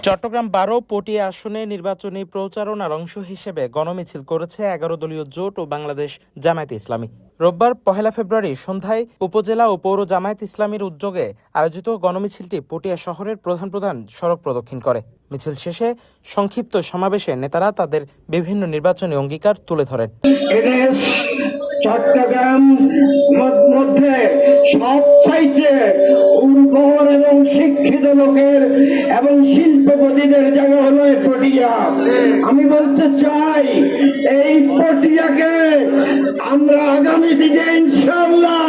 চট্টগ্রাম ১২ পটিয়া আসনে নির্বাচনী প্রচারণার অংশ হিসেবে গণমিছিল করেছে ১১ দলীয় জোট ও বাংলাদেশ জামায়াতে ইসলামী। রোববার ১ ফেব্রুয়ারি সন্ধ্যায় উপজেলা ও পৌর জামায়াত ইসলামীর উদ্যোগে আয়োজিত গণমিছিলটি পটিয়া শহরের প্রধান প্রধান সড়ক প্রদক্ষিণ করে। মিছিল শেষে সংক্ষিপ্ত সমাবেশে নেতারা তাদের বিভিন্ন নির্বাচনী অঙ্গীকার তুলে ধরেন। চট্টগ্রাম মধ্যে সবচাইতে উর্বর এবং শিক্ষিত লোকের এবং শিল্পপতিদের জায়গা হলো এই পটিয়া। আমি বলতে চাই এই পটিয়াকে আমরা আগামী দিনে ইনশাআল্লাহ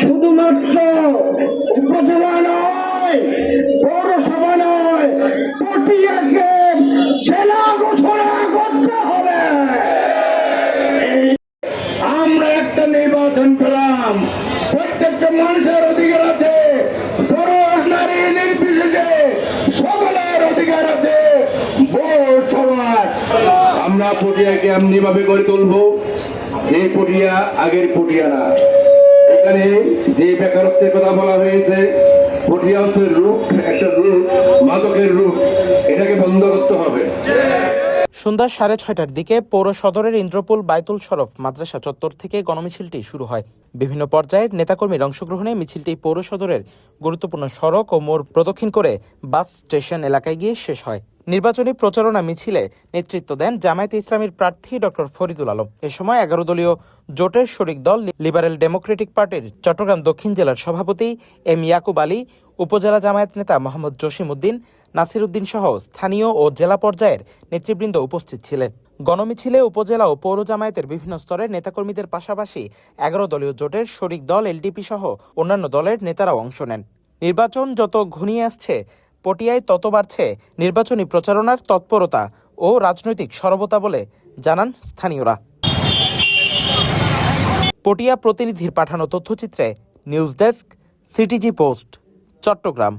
শুধুমাত্র উপজেলা নয়, পৌরসভা নয়, পটিয়াকে জেলা ঘোষণা করতে হবে। আমরা একটা নির্বাচন পেলাম, প্রত্যেকটা মানুষের অধিকার আছে, বড় নারী নির্বিশেষে সকলের অধিকার আছে ভোট সবার। আমরা পটিয়াকে এমনি ভাবে গড়ে তুলবো যে পটিয়া আগের পটিয়া না। এখানে যে বেকারত্বের কথা বলা হয়েছে, পটিয়া হচ্ছে রূপ, একটা রূপ, মাদকের রূপ, এটাকে বন্ধ করতে হবে। সন্ধ্যা 6:30টার দিকে পৌর সদরের ইন্দ্রপুল বাইতুল শরফ মাদ্রাসা চত্বর থেকে গণমিছিলটি শুরু হয়। বিভিন্ন পর্যায়ের নেতাকর্মীর অংশগ্রহণে মিছিলটি পৌর সদরের গুরুত্বপূর্ণ সড়ক ও মোড় প্রদক্ষিণ করে বাস স্টেশন এলাকায় গিয়ে শেষ হয়। নির্বাচনী প্রচারণা মিছিলে নেতৃত্ব দেন জামায়াতে ইসলামীর প্রার্থী ডক্টর ফরিদুল আলম। এ সময় ১১ দলীয় জোটের শরিক দল লিবারেল ডেমোক্রেটিক পার্টির চট্টগ্রাম দক্ষিণ জেলার সভাপতি এম ইয়াকুব আলী, উপজেলা জামায়াত নেতা মোহাম্মদ জসিম উদ্দিন, নাসির উদ্দিন সহ স্থানীয় ও জেলা পর্যায়ের নেতৃবৃন্দ উপস্থিত ছিলেন। গণমিছিলে উপজেলা ও পৌর জামায়াতের বিভিন্ন স্তরের নেতাকর্মীদের পাশাপাশি ১১ দলীয় জোটের শরিক দল এলডিপি সহ অন্যান্য দলের নেতারাও অংশ নেন। নির্বাচন যত ঘনিয়ে আসছে, পটিয়ায় তত বাড়ছে নির্বাচনী প্রচারণার তৎপরতা ও রাজনৈতিক সরবতা বলে জানান স্থানীয়রা। পটিয়া প্রতিনিধির পাঠানো তথ্যচিত্রে news desk, CTG post, Chittagong.